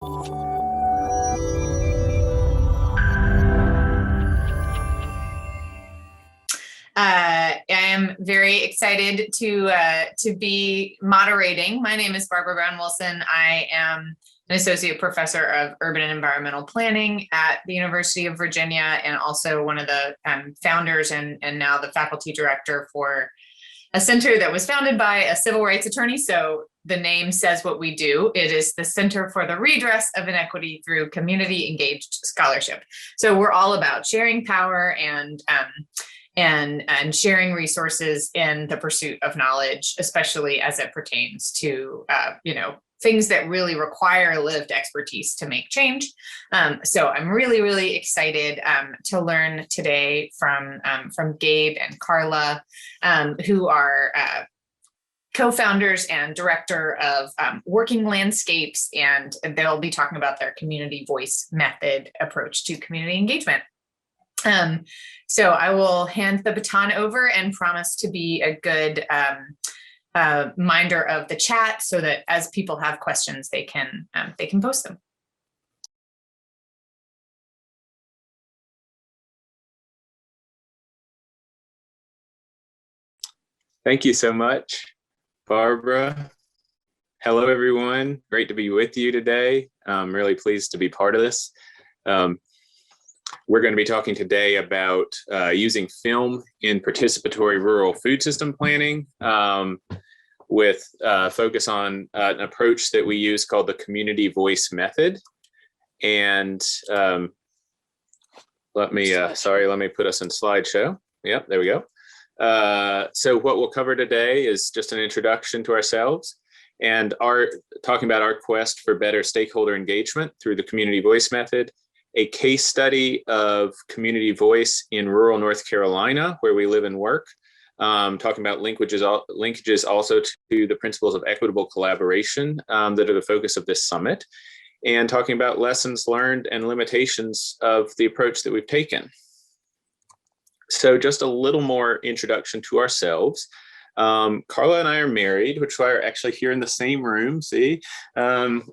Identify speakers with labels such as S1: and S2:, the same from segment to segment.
S1: I am very excited to be moderating. My name is Barbara Brown Wilson. I am an associate professor of urban and environmental planning at the University of Virginia, and also one of the founders and now the faculty director for a center that was founded by a civil rights attorney. So the name says what we do. It is the Center for the Redress of Inequity through Community Engaged Scholarship. So we're all about sharing power and sharing resources in the pursuit of knowledge, especially as it pertains to things that really require lived expertise to make change. So I'm really, really excited to learn today from Gabe and Carla, who are co-founders and director of Working Landscapes, and they'll be talking about their community voice method approach to community engagement. So I will hand the baton over and promise to be a good minder of the chat, so that as people have questions, they can post them.
S2: Thank you so much, Barbara. Hello, everyone. Great to be with you today. I'm really pleased to be part of this. We're going to be talking today about using film in participatory rural food system planning, with focus on an approach that we use called the community voice method. And let me put us in slideshow. Yep, there we go. So what we'll cover today is just an introduction to ourselves and talking about our quest for better stakeholder engagement through the community voice method, a case study of community voice in rural North Carolina, where we live and work, talking about linkages also to the principles of equitable collaboration that are the focus of this summit, and talking about lessons learned and limitations of the approach that we've taken. So just a little more introduction to ourselves. Carla and I are married, which is why we're actually here in the same room, see? And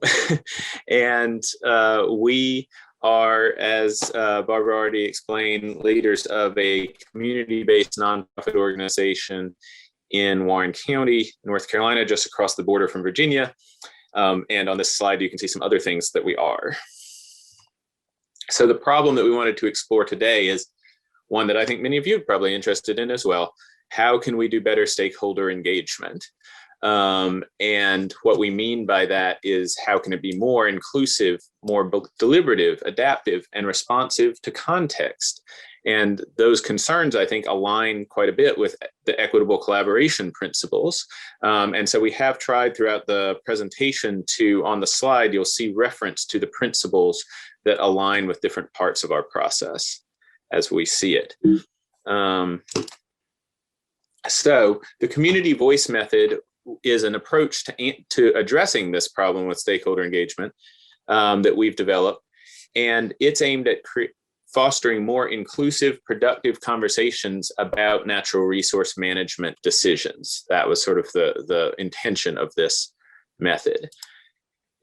S2: we are, as Barbara already explained, leaders of a community-based nonprofit organization in Warren County, North Carolina, just across the border from Virginia. And on this slide, you can see some other things that we are. So the problem that we wanted to explore today is one that I think many of you are probably interested in as well. How can we do better stakeholder engagement? And what we mean by that is, how can it be more inclusive, more deliberative, adaptive, and responsive to context? And those concerns, I think, align quite a bit with the equitable collaboration principles. And so we have tried throughout the presentation on the slide, you'll see reference to the principles that align with different parts of our process as we see it. So the community voice method is an approach to addressing this problem with stakeholder engagement that we've developed. And it's aimed at fostering more inclusive, productive conversations about natural resource management decisions. That was sort of the intention of this method.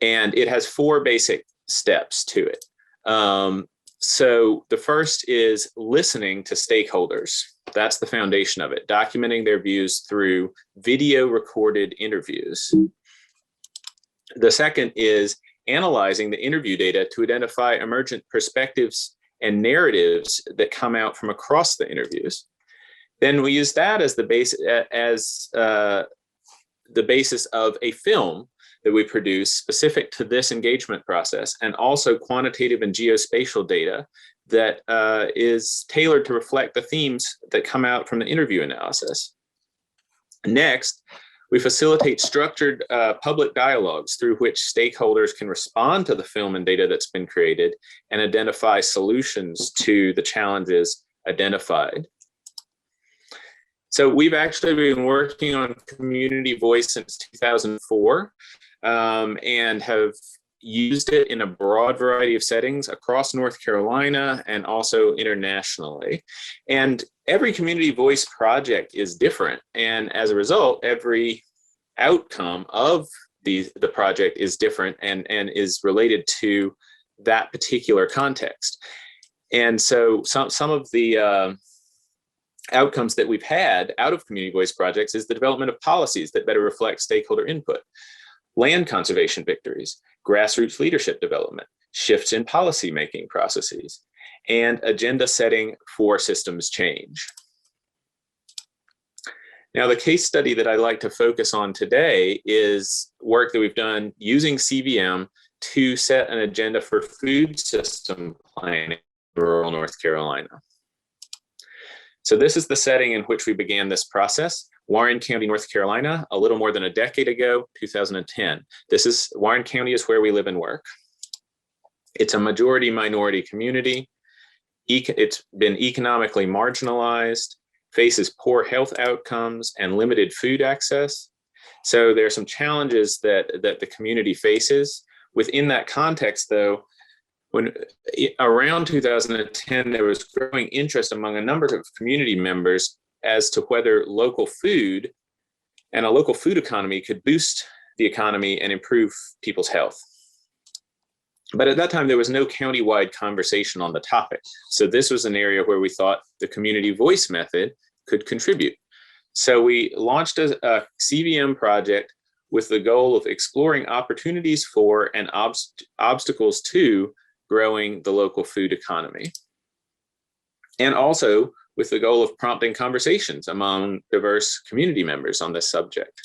S2: And it has 4 basic steps to it. So the first is listening to stakeholders. That's the foundation of it, documenting their views through video recorded interviews. The second is analyzing the interview data to identify emergent perspectives and narratives that come out from across the interviews. Then we use that as the basis of a film that we produce specific to this engagement process, and also quantitative and geospatial data that is tailored to reflect the themes that come out from the interview analysis. Next, we facilitate structured public dialogues through which stakeholders can respond to the film and data that's been created and identify solutions to the challenges identified. So we've actually been working on community voice since 2004. And have used it in a broad variety of settings across North Carolina and also internationally. And every community voice project is different. And as a result, every outcome of the project is different and is related to that particular context. And so some of the outcomes that we've had out of community voice projects is the development of policies that better reflect stakeholder input, land conservation victories, grassroots leadership development, shifts in policy-making processes, and agenda setting for systems change. Now, the case study that I'd like to focus on today is work that we've done using CVM to set an agenda for food system planning in rural North Carolina. So this is the setting in which we began this process. Warren County, North Carolina, a little more than a decade ago, 2010. Warren County is where we live and work. It's a majority minority community. It's been economically marginalized, faces poor health outcomes and limited food access. So there are some challenges that the community faces. Within that context, though, when around 2010, there was growing interest among a number of community members as to whether local food and a local food economy could boost the economy and improve people's health. But at that time, there was no county-wide conversation on the topic. So this was an area where we thought the community voice method could contribute. So we launched a CVM project with the goal of exploring opportunities for and obstacles to growing the local food economy. And also with the goal of prompting conversations among diverse community members on this subject.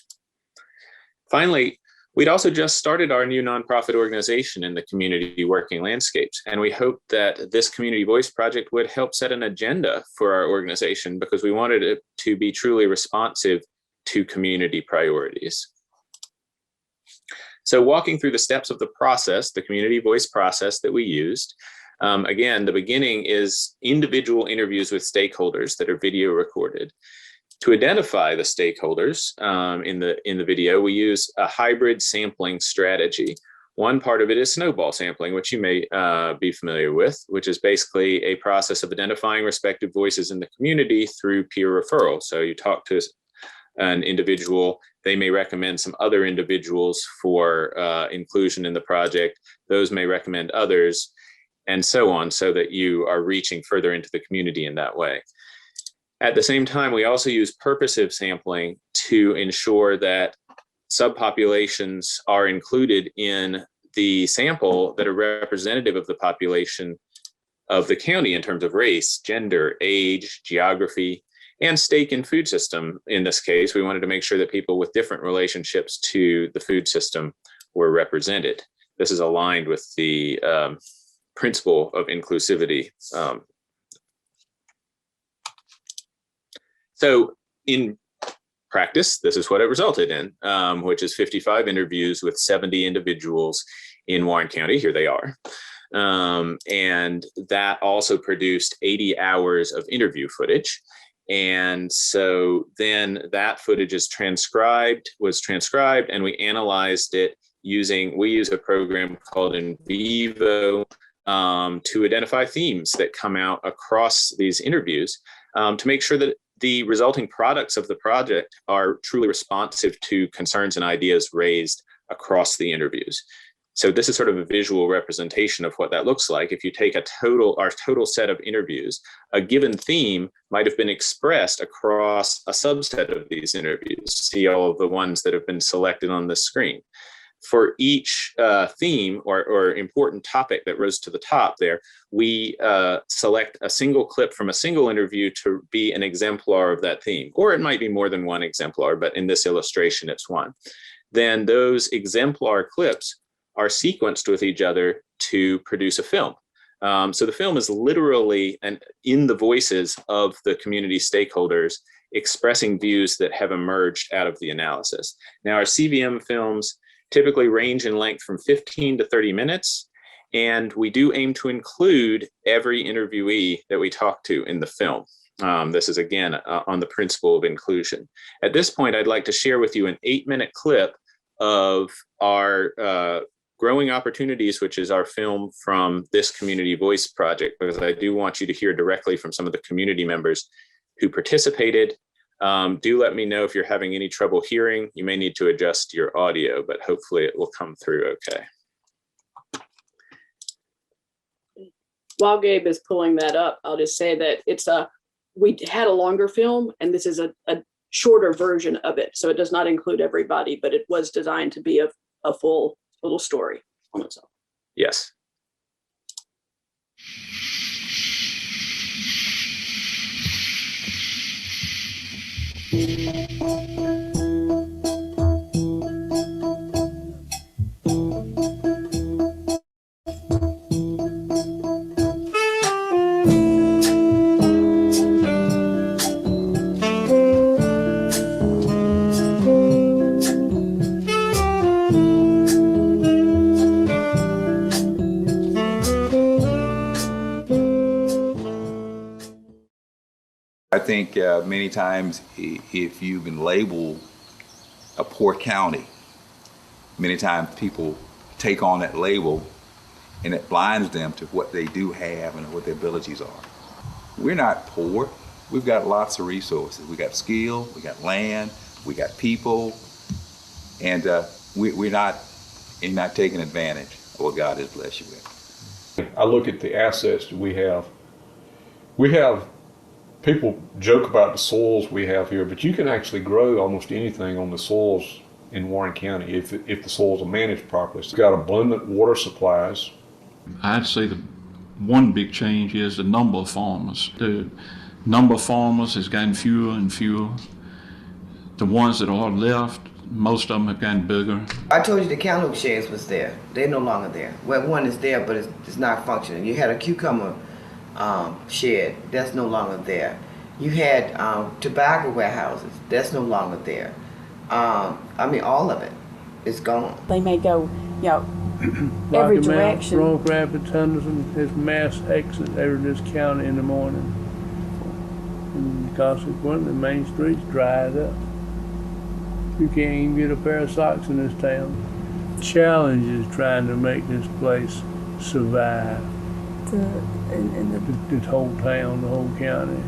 S2: Finally, we'd also just started our new nonprofit organization in the community working landscapes. And we hoped that this community voice project would help set an agenda for our organization because we wanted it to be truly responsive to community priorities. So walking through the steps of the process, the community voice process that we used, again, the beginning is individual interviews with stakeholders that are video recorded. To identify the stakeholders in the video, we use a hybrid sampling strategy. One part of it is snowball sampling, which you may be familiar with, which is basically a process of identifying respective voices in the community through peer referral. So you talk to an individual, they may recommend some other individuals for inclusion in the project. Those may recommend others, and so on, so that you are reaching further into the community in that way. At the same time, we also use purposive sampling to ensure that subpopulations are included in the sample that are representative of the population of the county in terms of race, gender, age, geography, and stake in food system. In this case, we wanted to make sure that people with different relationships to the food system were represented. This is aligned with the principle of inclusivity. So in practice, this is what it resulted in, which is 55 interviews with 70 individuals in Warren County. Here they are. And that also produced 80 hours of interview footage. And so then that footage was transcribed, and we analyzed it we use a program called In Vivo to identify themes that come out across these interviews to make sure that the resulting products of the project are truly responsive to concerns and ideas raised across the interviews. So this is sort of a visual representation of what that looks like. If you take our total set of interviews, a given theme might have been expressed across a subset of these interviews. See all of the ones that have been selected on the screen. For each theme or important topic that rose to the top there, we select a single clip from a single interview to be an exemplar of that theme. Or it might be more than one exemplar, but in this illustration, it's one. Then those exemplar clips are sequenced with each other to produce a film. So the film is literally in the voices of the community stakeholders expressing views that have emerged out of the analysis. Now, our CVM films typically range in length from 15 to 30 minutes, and we do aim to include every interviewee that we talk to in the film. This is, again, on the principle of inclusion. At this point, I'd like to share with you an 8-minute clip of our Growing Opportunities, which is our film from this Community Voice project, because I do want you to hear directly from some of the community members who participated Do let me know if you're having any trouble hearing. You may need to adjust your audio, but hopefully it will come through okay.
S3: While Gabe is pulling that up, I'll just say that we had a longer film, and this is a shorter version of it. So it does not include everybody, but it was designed to be a full little story on its own.
S2: Yes.
S4: I think many times if you can label a poor county, many times people take on that label and it blinds them to what they do have and what their abilities are. We're not poor. We've got lots of resources. We got skill, we got land, we got people, and we're not taking advantage of what God has blessed you with.
S5: I look at the assets that we have. People joke about the soils we have here, but you can actually grow almost anything on the soils in Warren County if the soils are managed properly. It's got abundant water supplies.
S6: I'd say the one big change is the number of farmers. The number of farmers has gotten fewer and fewer. The ones that are left, most of them have gotten bigger.
S7: I told you the cantaloupe sheds was there. They're no longer there. Well, one is there, but it's not functioning. You had a cucumber shed, that's no longer there. You had tobacco warehouses, that's no longer there. I mean, all of it is gone.
S8: They may go, every direction.
S9: Rock Rapids, Henderson, there's mass exit out of this county in the morning. And consequently, the main streets dried up. You can't even get a pair of socks in this town. Challenge is trying to make this place survive. This whole town, the whole county.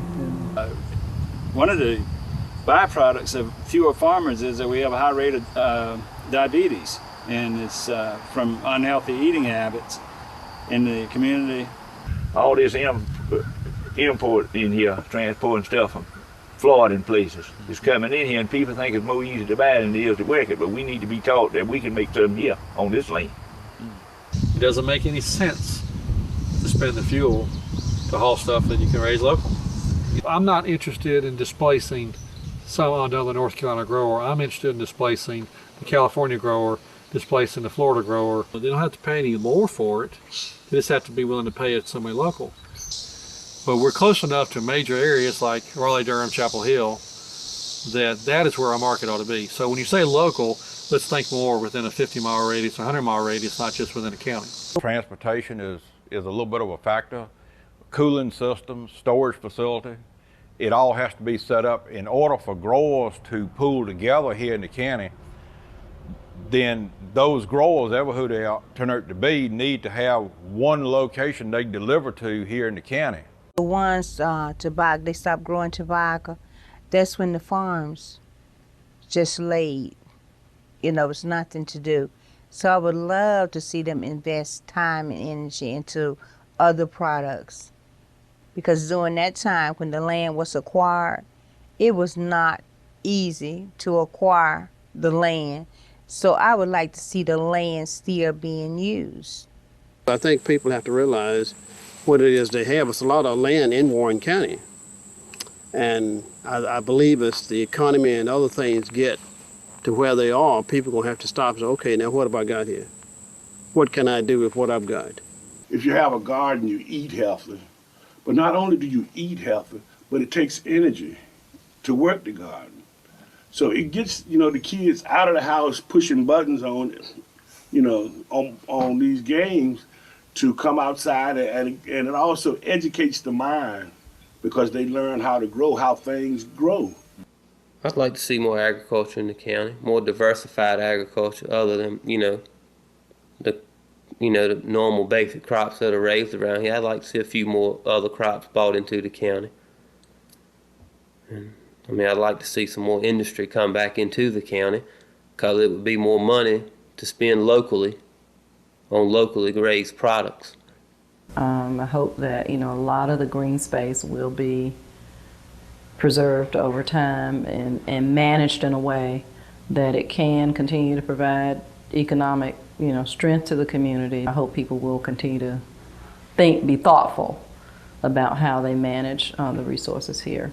S10: One of the byproducts of fewer farmers is that we have a high rate of diabetes, and it's from unhealthy eating habits in the community.
S11: All this import in here, transporting stuff from Florida and places, is coming in here, and people think it's more easy to buy than it is to work it, but we need to be taught that we can make something here on this land.
S12: It doesn't make any sense to spend the fuel to haul stuff that you can raise local. I'm not interested in displacing some another North Carolina grower. I'm interested in displacing the California grower, displacing the Florida grower. They don't have to pay any more for it. They just have to be willing to pay it somebody local. But we're close enough to major areas like Raleigh, Durham, Chapel Hill that is where our market ought to be. So when you say local, let's think more within a 50-mile radius, 100-mile radius, not just within a county.
S13: Transportation is a little bit of a factor. Cooling systems, storage facility, it all has to be set up in order for growers to pool together here in the county. Then those growers, ever who they turn out to be, need to have one location they deliver to here in the county.
S8: Once tobacco, they stopped growing tobacco, that's when the farms just laid. It's nothing to do. So I would love to see them invest time and energy into other products. Because during that time when the land was acquired, it was not easy to acquire the land. So I would like to see the land still being used.
S14: I think people have to realize what it is they have. It's a lot of land in Warren County. And I believe as the economy and other things get to where they are, people are going to have to stop and say, okay, now what have I got here? What can I do with what I've got?
S15: If you have a garden, you eat healthy. But not only do you eat healthy, but it takes energy to work the garden. So it gets, the kids out of the house pushing buttons on, on these games to come outside, and it also educates the mind because they learn how to grow, how things grow.
S16: I'd like to see more agriculture in the county, more diversified agriculture other than, the normal basic crops that are raised around here. I'd like to see a few more other crops brought into the county. And I mean, I'd like to see some more industry come back into the county because it would be more money to spend locally on locally raised products.
S17: I hope that, a lot of the green space will be preserved over time and managed in a way that it can continue to provide economic, strength to the community. I hope people will continue to be thoughtful about how they manage the resources here,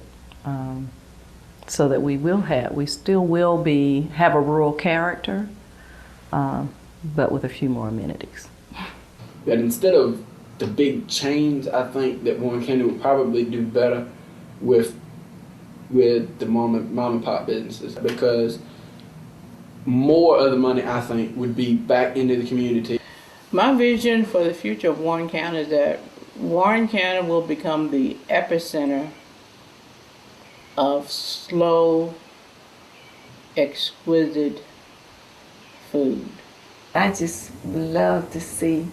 S17: so that we still will have a rural character, but with a few more amenities.
S18: That instead of the big chains, I think that Warren County would probably do better with the mom and pop businesses, because more of the money, I think, would be back into the community.
S19: My vision for the future of Warren County is that Warren County will become the epicenter of slow, exquisite food.
S20: I just love to see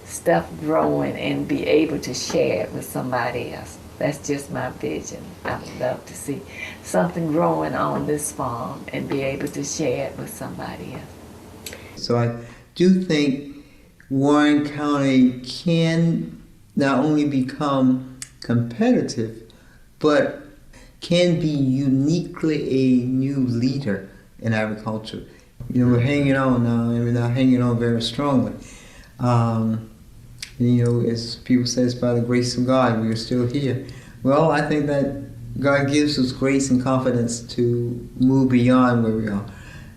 S20: stuff growing and be able to share it with somebody else. That's just my vision. I would love to see something growing on this farm and be able to share it with somebody else.
S21: So I do think Warren County can not only become competitive, but can be uniquely a new leader in agriculture. We're hanging on now, and we're not hanging on very strongly. As people say, it's by the grace of God we are still here. Well, I think that God gives us grace and confidence to move beyond where we are.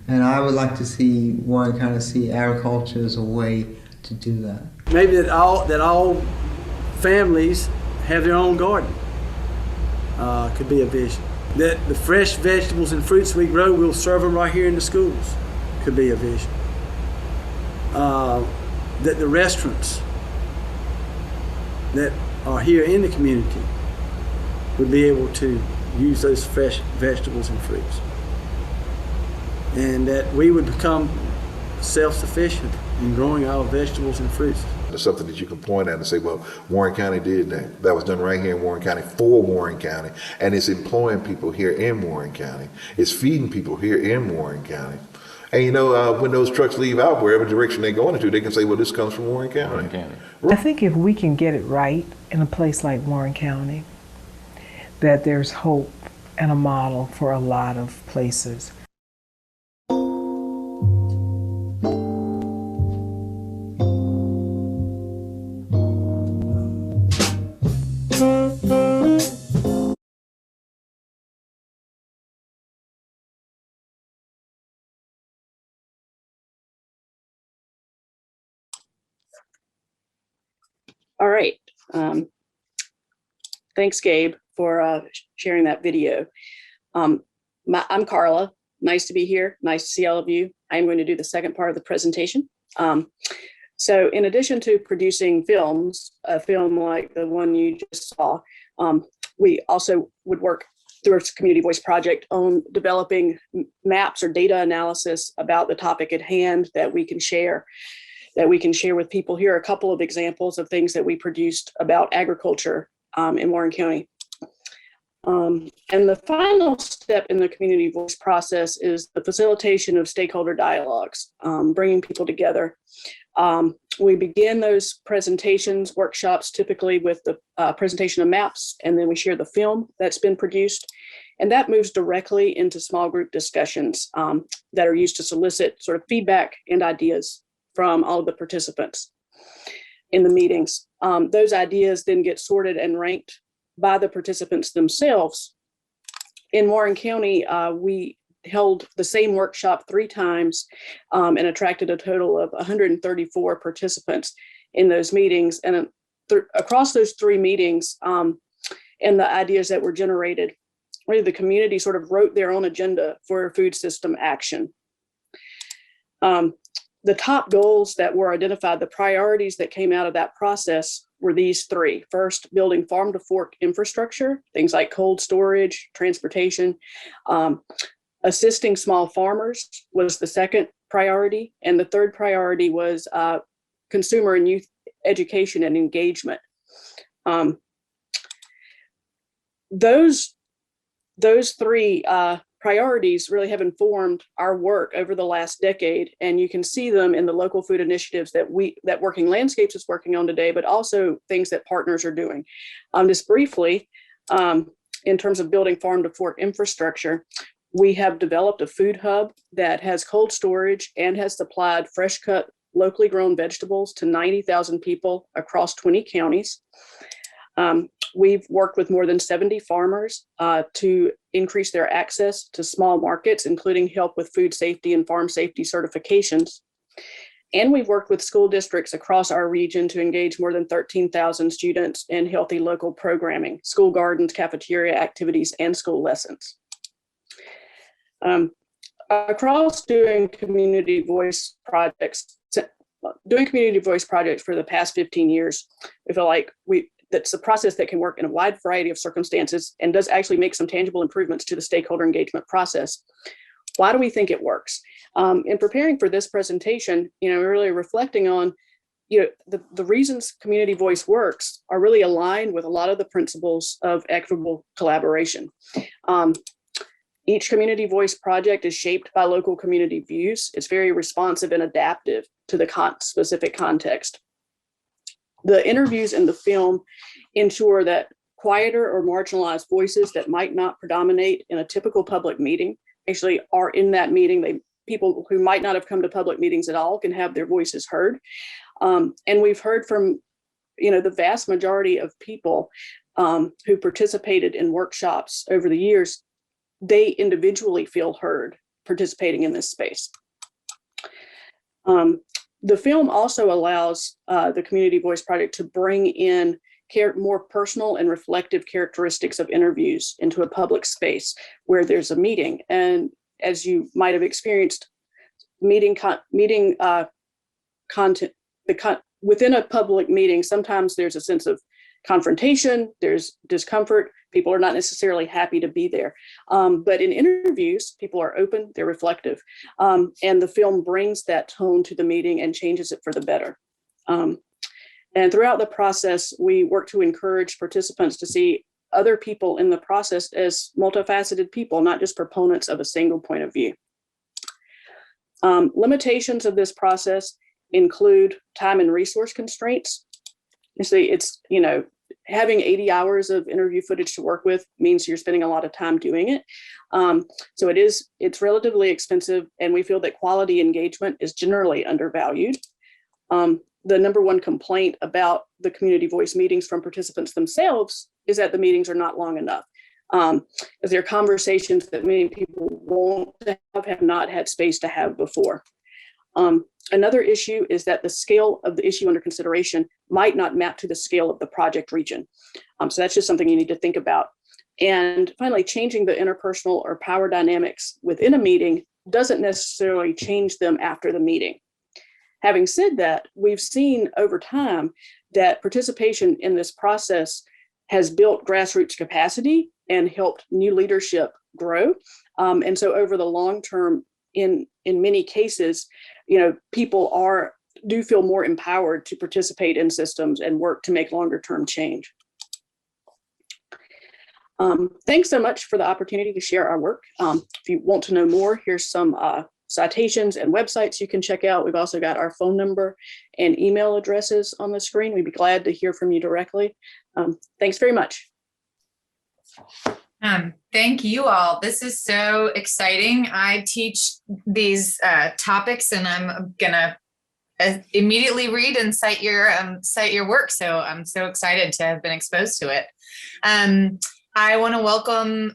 S21: And I would like to see Warren County see agriculture as a way to do that.
S14: Maybe that all families have their own garden. Could be a vision. That the fresh vegetables and fruits we grow, we'll serve them right here in the schools. Could be a vision. That the restaurants that are here in the community would be able to use those fresh vegetables and fruits. And that we would become self-sufficient in growing our vegetables and fruits.
S22: It's something that you can point at and say, well, Warren County did that. That was done right here in Warren County for Warren County. And it's employing people here in Warren County. It's feeding people here in Warren County. And when those trucks leave out, wherever direction they're going into, they can say, well, this comes from Warren County.
S23: I think if we can get it right in a place like Warren County, that there's hope and a model for a lot of places.
S3: All right. Thanks, Gabe, for sharing that video. I'm Carla. Nice to be here. Nice to see all of you. I'm going to do the second part of the presentation. So in addition to producing films, a film like the one you just saw, we also would work through our Community Voice project on developing maps or data analysis about the topic at hand that we can share with people. Here are a couple of examples of things that we produced about agriculture in Warren County. And the final step in the Community Voice process is the facilitation of stakeholder dialogues, bringing people together. We begin those presentations, workshops, typically with the presentation of maps, and then we share the film that's been produced. And that moves directly into small group discussions that are used to solicit sort of feedback and ideas from all of the participants in the meetings. Those ideas then get sorted and ranked by the participants themselves. In Warren County, we held the same workshop 3 times and attracted a total of 134 participants in those meetings. And across those 3 meetings and the ideas that were generated, really the community sort of wrote their own agenda for food system action. The top goals that were identified, the priorities that came out of that process were these 3. First, building farm to fork infrastructure, things like cold storage, transportation. Assisting small farmers was the second priority. And the third priority was consumer and youth education and engagement. Those those three priorities really have informed our work over the last decade, and you can see them in the local food initiatives that Working Landscapes is working on today, but also things that partners are doing. Just briefly, in terms of building farm to fork infrastructure, we have developed a food hub that has cold storage and has supplied fresh cut, locally grown vegetables to 90,000 people across 20 counties. We've worked with more than 70 farmers to increase their access to small markets, including help with food safety and farm safety certifications. And we've worked with school districts across our region to engage more than 13,000 students in healthy local programming, school gardens, cafeteria activities, and school lessons. Across doing community voice projects for the past 15 years, we feel like that's a process that can work in a wide variety of circumstances and does actually make some tangible improvements to the stakeholder engagement process. Why do we think it works? In preparing for this presentation, really reflecting on, the reasons community voice works are really aligned with a lot of the principles of equitable collaboration. Each community voice project is shaped by local community views. It's very responsive and adaptive to the specific context. The interviews in the film ensure that quieter or marginalized voices that might not predominate in a typical public meeting actually are in that meeting. People who might not have come to public meetings at all can have their voices heard. And we've heard from, the vast majority of people who participated in workshops over the years. They individually feel heard participating in this space. The film also allows the Community Voice Project to bring in more personal and reflective characteristics of interviews into a public space where there's a meeting. And as you might have experienced, content within a public meeting, sometimes there's a sense of confrontation, there's discomfort, people are not necessarily happy to be there. But in interviews, people are open, they're reflective. And the film brings that tone to the meeting and changes it for the better. And throughout the process, we work to encourage participants to see other people in the process as multifaceted people, not just proponents of a single point of view. Limitations of this process include time and resource constraints. You see, it's, having 80 hours of interview footage to work with means you're spending a lot of time doing it. So it's relatively expensive, and we feel that quality engagement is generally undervalued. The number one complaint about the community voice meetings from participants themselves is that the meetings are not long enough. As they're conversations that many people won't have not had space to have before. Another issue is that the scale of the issue under consideration might not map to the scale of the project region. So that's just something you need to think about. And finally, changing the interpersonal or power dynamics within a meeting doesn't necessarily change them after the meeting. Having said that, we've seen over time that participation in this process has built grassroots capacity and helped new leadership grow. And so over the long term, in many cases, people do feel more empowered to participate in systems and work to make longer term change. Thanks so much for the opportunity to share our work. If you want to know more, here's some citations and websites you can check out. We've also got our phone number and email addresses on the screen. We'd be glad to hear from you directly. Thanks very much.
S1: Thank you all. This is so exciting. I teach these topics, and I'm gonna immediately read and cite your work. So I'm so excited to have been exposed to it. I want to welcome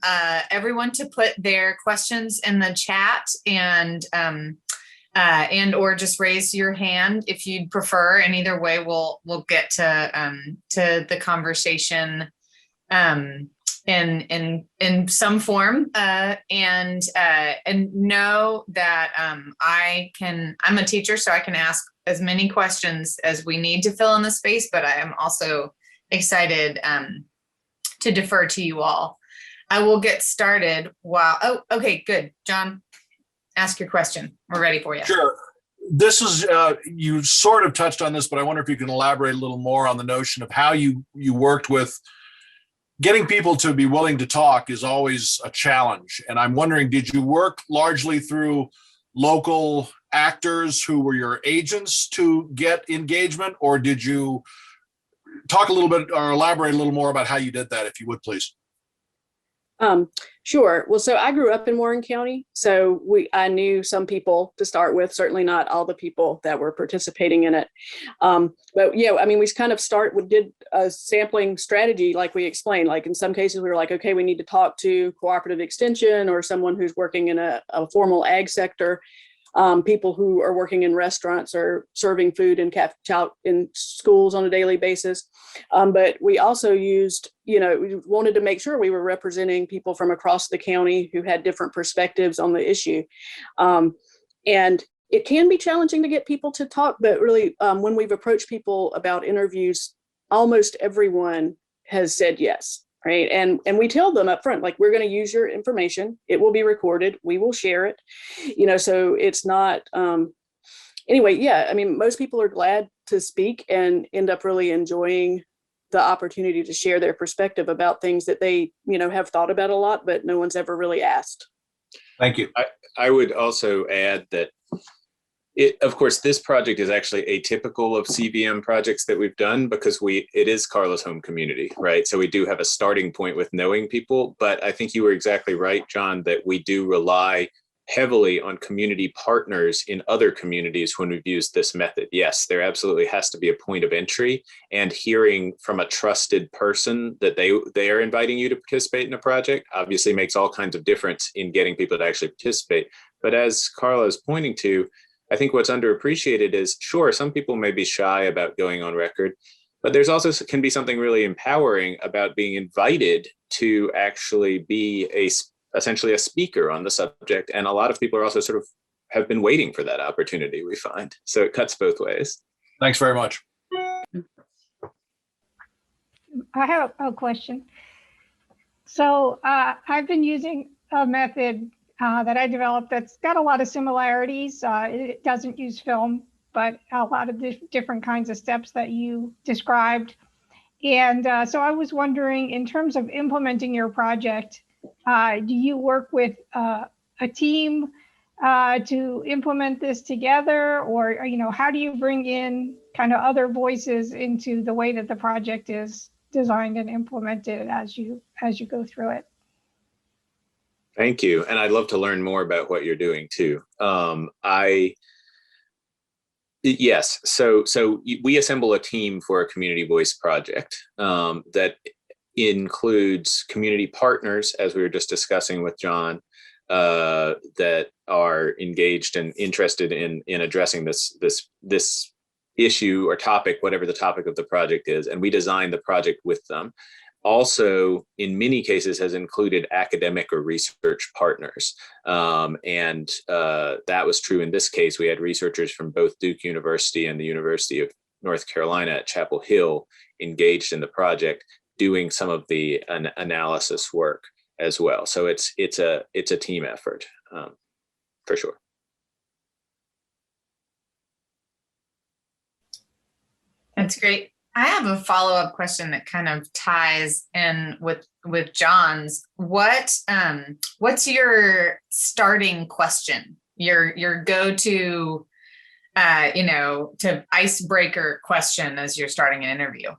S1: everyone to put their questions in the chat and or just raise your hand if you'd prefer. And either way, we'll get to the conversation in some form, and know that I'm a teacher, so I can ask as many questions as we need to fill in the space, but I am also excited to defer to you all. I will get started okay, good. John, ask your question. We're ready for you.
S2: Sure. This is, you sort of touched on this, but I wonder if you can elaborate a little more on the notion of how you worked with getting people to be willing to talk is always a challenge. And I'm wondering, did you work largely through local actors who were your agents to get engagement, or did you talk a little bit or elaborate a little more about how you did that, if you would, please?
S3: Sure. Well, so I grew up in Warren County, so I knew some people to start with, certainly not all the people that were participating in it. But yeah, I mean, we kind of did a sampling strategy, like we explained. Like in some cases, we were like, okay, we need to talk to cooperative extension or someone who's working in a formal ag sector. People who are working in restaurants or serving food in schools on a daily basis. But we also used, we wanted to make sure we were representing people from across the county who had different perspectives on the issue. And it can be challenging to get people to talk, but really when we've approached people about interviews, almost everyone has said yes. Right. And we tell them up front, like, we're going to use your information. It will be recorded. We will share it. So it's not anyway. Yeah. I mean, most people are glad to speak and end up really enjoying the opportunity to share their perspective about things that they, have thought about a lot, but no one's ever really asked.
S2: Thank you.
S4: I would also add that of course, this project is actually atypical of CBM projects that we've done because it is Carla's home community, right? So we do have a starting point with knowing people, but I think you were exactly right, John, that we do rely heavily on community partners in other communities when we've used this method. Yes, there absolutely has to be a point of entry, and hearing from a trusted person that they are inviting you to participate in a project obviously makes all kinds of difference in getting people to actually participate. But as Carla is pointing to, I think what's underappreciated is, sure, some people may be shy about going on record, but there's also can be something really empowering about being invited to actually be essentially a speaker on the subject. And a lot of people are also sort of have been waiting for that opportunity, we find. So it cuts both ways.
S2: Thanks very much.
S5: I have a question. So I've been using a method that I developed that's got a lot of similarities. It doesn't use film, but a lot of different kinds of steps that you described. And so I was wondering, in terms of implementing your project, do you work with a team to implement this together? Or, how do you bring in kind of other voices into the way that the project is designed and implemented as you go through it?
S4: Thank you. And I'd love to learn more about what you're doing too. Yes. So we assemble a team for a community voice project that includes community partners, as we were just discussing with John, that are engaged and interested in addressing this issue or topic, whatever the topic of the project is. And we design the project with them. Also, in many cases, has included academic or research partners. And that was true in this case. We had researchers from both Duke University and the University of North Carolina at Chapel Hill engaged in the project, doing some of the analysis work as well. So it's a team effort, for sure.
S1: That's great. I have a follow-up question that kind of ties in with John's. What's your starting question? Your go-to, to icebreaker question as you're starting an interview?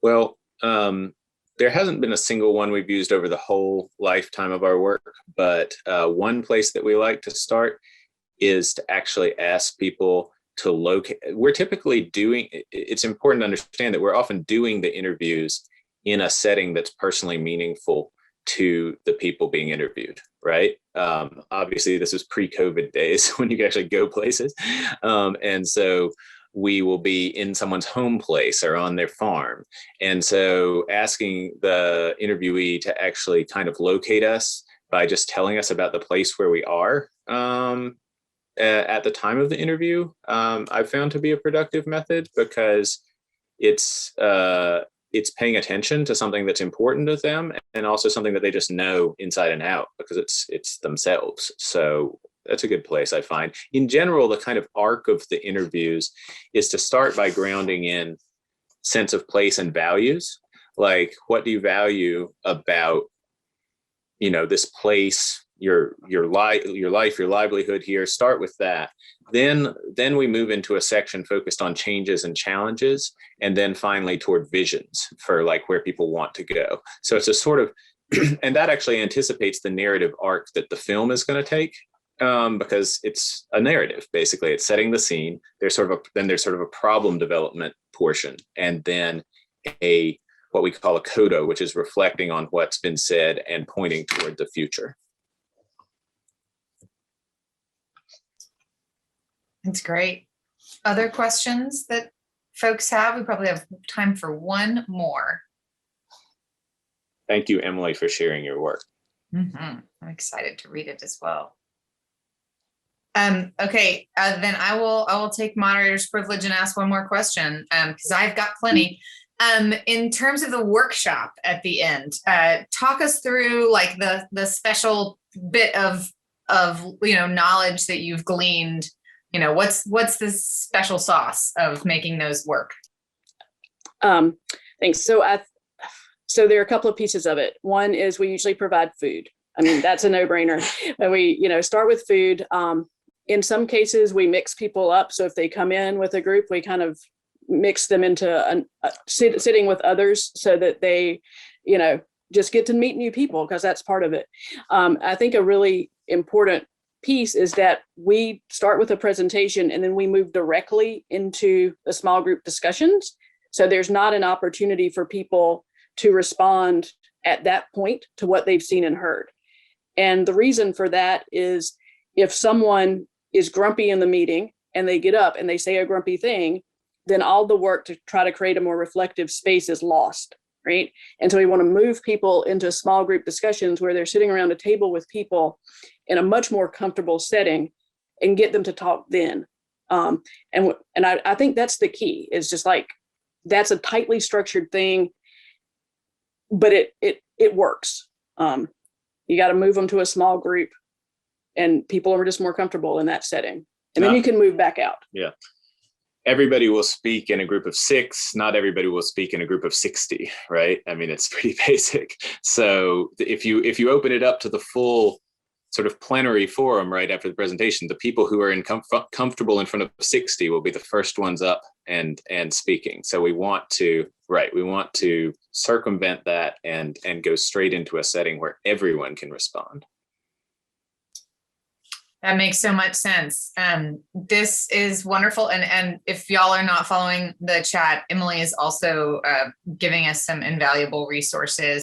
S4: Well, there hasn't been a single one we've used over the whole lifetime of our work, but one place that we like to start is to actually ask people to locate. We're typically doing, it's important to understand that we're often doing the interviews in a setting that's personally meaningful to the people being interviewed, right? Obviously, this was pre-COVID days when you could actually go places. And so we will be in someone's home place or on their farm. And so asking the interviewee to actually kind of locate us by just telling us about the place where we are at the time of the interview, I've found to be a productive method, because it's paying attention to something that's important to them, and also something that they just know inside and out, because it's themselves. So that's a good place, I find. In general, the kind of arc of the interviews is to start by grounding in sense of place and values. Like, what do you value about, this place, your life, your livelihood here? Start with that. Then we move into a section focused on changes and challenges, and then finally toward visions for like where people want to go. So it's a sort of, and that actually anticipates the narrative arc that the film is going to take, because it's a narrative. Basically, it's setting the scene. There's sort of a problem development portion, and then what we call a coda, which is reflecting on what's been said and pointing toward the future.
S1: That's great. Other questions that folks have? We probably have time for one more.
S4: Thank you, Emily, for sharing your work.
S1: I'm excited to read it as well. Okay, then I will take moderator's privilege and ask one more question, because I've got plenty. In terms of the workshop at the end, talk us through like the special bit of knowledge that you've gleaned. What's the special sauce of making those work?
S3: Thanks. So there are a couple of pieces of it. One is we usually provide food. I mean, that's a no-brainer. But we, start with food. In some cases, we mix people up. So if they come in with a group, we kind of mix them into sitting with others so that they, just get to meet new people, because that's part of it. I think a really important piece is that we start with a presentation and then we move directly into the small group discussions. So there's not an opportunity for people to respond at that point to what they've seen and heard. And the reason for that is if someone is grumpy in the meeting and they get up and they say a grumpy thing, then all the work to try to create a more reflective space is lost, right? And so we want to move people into small group discussions where they're sitting around a table with people in a much more comfortable setting and get them to talk then. And I think that's the key, is just like, that's a tightly structured thing, but it works. You got to move them to a small group and people are just more comfortable in that setting. And then you can move back out.
S4: Yeah. Everybody will speak in a group of 6. Not everybody will speak in a group of 60, right? I mean, it's pretty basic. So if you open it up to the full sort of plenary forum right after the presentation, the people who are comfortable in front of 60 will be the first ones up and speaking. So we want to circumvent that and go straight into a setting where everyone can respond.
S1: That makes so much sense. This is wonderful. And if y'all are not following the chat, Emily is also giving us some invaluable resources